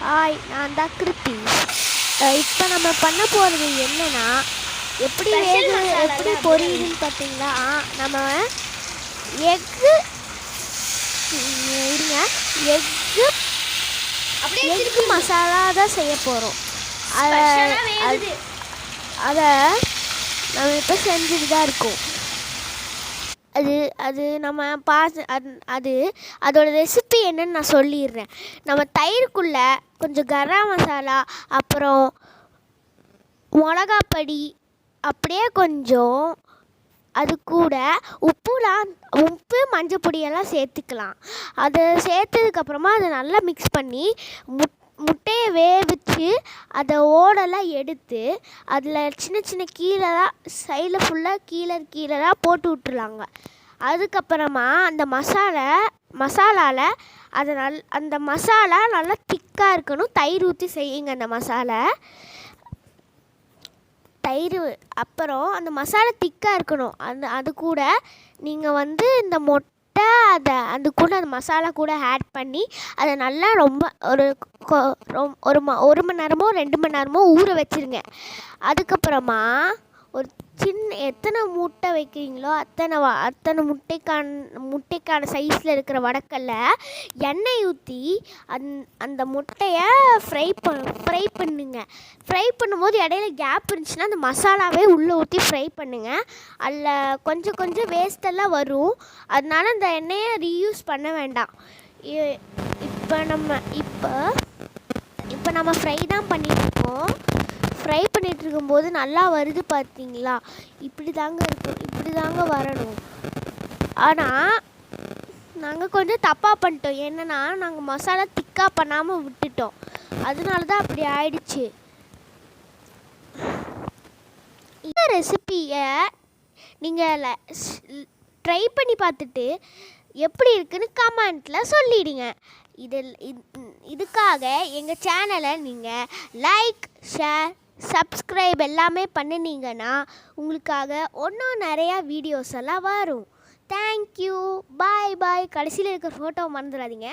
Hi, நான் தான் கிருத்தி. இப்போ நம்ம பண்ண போகிறது என்னென்னா, எப்படி பொரியுதுன்னு பார்த்தீங்களா? நம்ம எக்கு எக்கு மசாலா தான் செய்ய போகிறோம். அதை நம்ம இப்போ செஞ்சுட்டு தான் இருக்கோம். அது நம்ம அதோட ரெசிபி என்னன்னு நான் சொல்லிடுறேன். நம்ம தயிர்க்குள்ளே கொஞ்சம் கரம் மசாலா, அப்புறம் மிளகாப்பொடி, அப்படியே கொஞ்சம் அது கூட உப்பு மஞ்சள் பொடியெல்லாம் சேர்த்துக்கலாம். அதை சேர்த்ததுக்கப்புறமா அதை நல்லா மிக்ஸ் பண்ணி முட்டையை வேவிச்சு அதை ஓடெல்லாம் எடுத்து அதில் சின்ன சின்ன கீழெல்லாம் சைடில் ஃபுல்லாக கீழே போட்டு விட்டுருலாங்க. அதுக்கப்புறமா அந்த மசாலாவில் அந்த மசாலா நல்லா திக்காக இருக்கணும். தயிர் ஊற்றி செய்யுங்க அந்த மசாலா. அப்புறம் அந்த மசாலா திக்காக இருக்கணும். அது கூட நீங்கள் இந்த மொட்டை அது கூட அந்த மசாலா கூட ஆட் பண்ணி அதை நல்லா ரொம்ப ஒரு மணி நேரமோ 2 மணி நேரமோ ஊற வச்சுருங்க. அதுக்கப்புறமா ஒரு எத்தனை முட்டை வைக்கிறீங்களோ அத்தனை முட்டைக்கான சைஸில் இருக்கிற வடக்கல்ல எண்ணெய் ஊற்றி அந்த முட்டையை ஃப்ரை பண்ணுங்க. ஃப்ரை பண்ணும்போது இடையில கேப் இருந்துச்சுன்னா அந்த மசாலாவே உள்ளே ஊற்றி ஃப்ரை பண்ணுங்க. அதில் கொஞ்சம் வேஸ்டெல்லாம் வரும். அதனால அந்த எண்ணெயை ரீயூஸ் பண்ண வேண்டாம். இப்போ நம்ம ஃப்ரை தான் பண்ணிட்டுருக்கோம். ஃப்ரை பண்ணிகிட்ருக்கும்போது நல்லா வருது பார்த்தீங்களா? இப்படி தாங்க வரணும். ஆனால் நாங்கள் கொஞ்சம் தப்பாக பண்ணிட்டோம். என்னென்னா, நாங்கள் மசாலா திக்காக பண்ணாமல் விட்டுட்டோம். அதனால தான் அப்படி ஆயிடுச்சு. இந்த ரெசிப்பியை நீங்கள் ட்ரை பண்ணி பார்த்துட்டு எப்படி இருக்குன்னு கமெண்ட்டில் சொல்லிடுங்க. இதுக்காக எங்கள் சேனலை நீங்கள் லைக், ஷேர், சப்ஸ்கிரைப் எல்லாமே பண்ணினீங்கன்னா உங்களுக்காக இன்னும் நிறையா வீடியோஸ் எல்லாம் வரும். தேங்க்யூ, பாய். கடைசியில் இருக்கிற ஃபோட்டோவை மறந்துடாதீங்க.